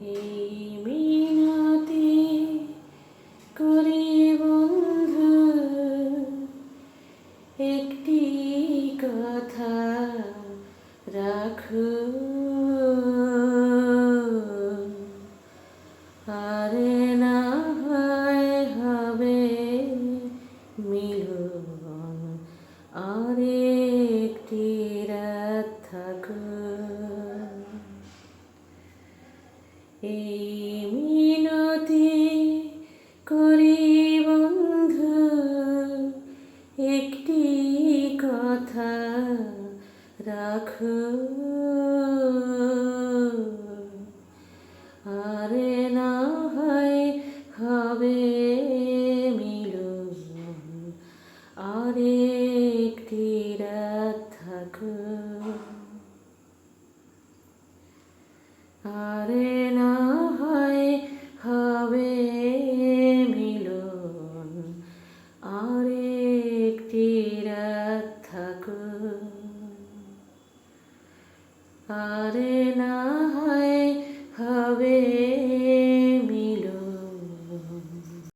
এই মিনতি করি বন্ধু, একটি কথা রাখো, আরে না হয় হবে মিলন, আরেকটি রাত থাকো। এই মিনতি করি বন্ধু, একটি কথা রাখো, আরে না হয় হবে মিলন, আরেকটি রাত থাকো। আরে না হয় হবে মিলন, আরেকটি রাত থাকো। আরে না